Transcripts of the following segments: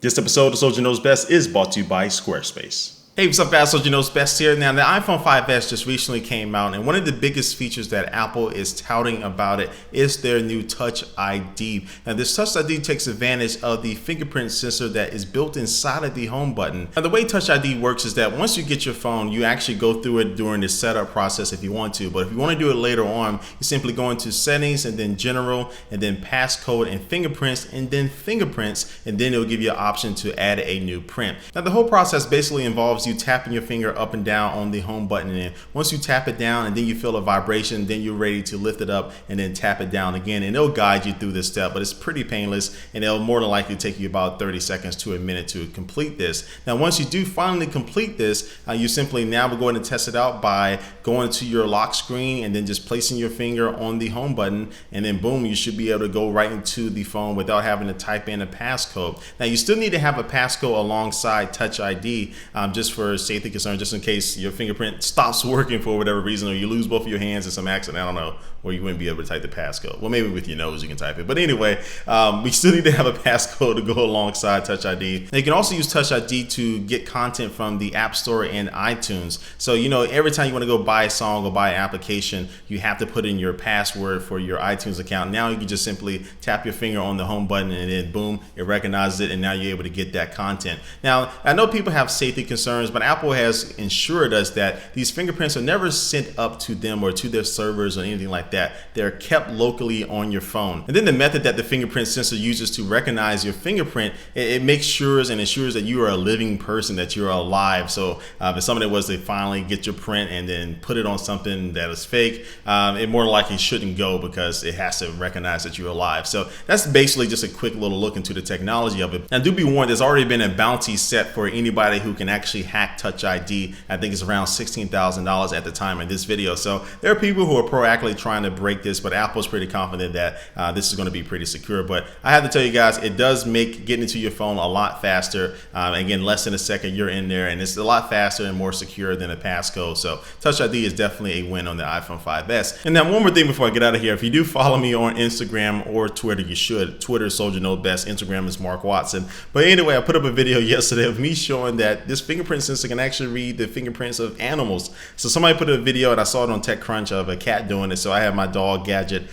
This episode of Soldier Knows Best is brought to you by Squarespace. Hey, what's up guys, Soldier Knows Best here. Now the iPhone 5S just recently came out, and one of the biggest features that Apple is touting about it is their new Touch ID. Now this Touch ID takes advantage of the fingerprint sensor that is built inside of the home button. Now the way Touch ID works is that once you get your phone, you actually go through it during the setup process if you want to, but if you want to do it later on, you simply go into settings and then general and then passcode and fingerprints and then fingerprints, and then it'll give you an option to add a new print. Now the whole process basically involves you tapping your finger up and down on the home button, and once you tap it down and then you feel a vibration, then you're ready to lift it up and then tap it down again, and it'll guide you through this step. But it's pretty painless, and it'll more than likely take you about 30 seconds to a minute to complete this. Now once you do finally complete this, you simply now will go ahead and test it out by going to your lock screen and then just placing your finger on the home button, and then boom, you should be able to go right into the phone without having to type in a passcode. Now you still need to have a passcode alongside Touch ID just for safety concern, just in case your fingerprint stops working for whatever reason, or you lose both of your hands in some accident, I don't know, or you wouldn't be able to type the passcode. Well, maybe with your nose you can type it, but anyway, we still need to have a passcode to go alongside Touch ID. Now, you can also use Touch ID to get content from the App Store and iTunes. So every time you want to go buy a song or buy an application, you have to put in your password for your iTunes account. Now you can just simply tap your finger on the home button, and then boom, it recognizes it, and now you're able to get that content. Now I know people have safety concerns, but Apple has ensured us that these fingerprints are never sent up to them or to their servers or anything like that. They're kept locally on your phone. And then the method that the fingerprint sensor uses to recognize your fingerprint, it makes sure and ensures that you are a living person, that you're alive. So if somebody was to finally get your print and then put it on something that is fake, it more likely shouldn't go, because it has to recognize that you're alive. So that's basically just a quick little look into the technology of it. Now do be warned, there's already been a bounty set for anybody who can actually hack Touch ID. I think it's around $16,000 at the time of this video. So there are people who are proactively trying to break this, but Apple's pretty confident that this is going to be pretty secure. But I have to tell you guys, it does make getting into your phone a lot faster. Again, less than a second you're in there, and it's a lot faster and more secure than a passcode. So Touch ID is definitely a win on the iPhone 5S. And now one more thing before I get out of here, if you do follow me on Instagram or Twitter, you should. Twitter is Soldier Knows Best, Instagram is Mark Watson. But anyway, I put up a video yesterday of me showing that this fingerprint sensor can actually read the fingerprints of animals. So somebody put a video, and I saw it on TechCrunch, of a cat doing it. So I had my dog Gadget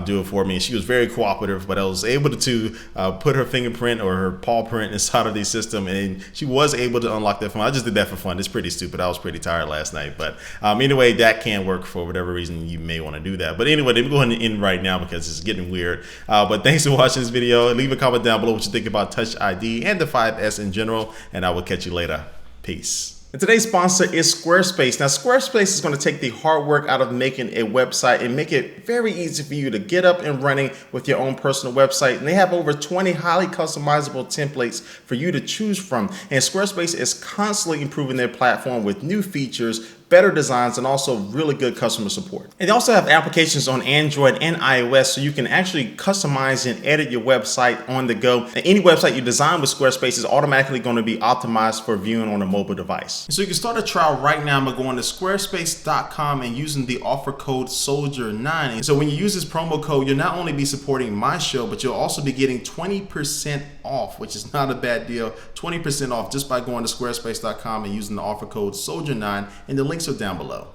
do it for me, and she was very cooperative, but I was able to put her fingerprint or her paw print inside of the system, and she was able to unlock that phone. I just did that for fun. It's pretty stupid. I was pretty tired last night, but anyway, that can work for whatever reason you may want to do that. But anyway, let me go ahead and end right now because it's getting weird. But thanks for watching this video. Leave a comment down below what you think about Touch ID and the 5S in general, and I will catch you later. Peace. And today's sponsor is Squarespace. Now, Squarespace is going to take the hard work out of making a website and make it very easy for you to get up and running with your own personal website. And they have over 20 highly customizable templates for you to choose from. And Squarespace is constantly improving their platform with new features, better designs, and also really good customer support. And they also have applications on Android and iOS, so you can actually customize and edit your website on the go. And any website you design with Squarespace is automatically going to be optimized for viewing on a mobile device. So you can start a trial right now by going to squarespace.com and using the offer code SOLDIER9. And so when you use this promo code, you'll not only be supporting my show, but you'll also be getting 20% off, which is not a bad deal. 20% off just by going to squarespace.com and using the offer code SOLDIER9, and the links are down below.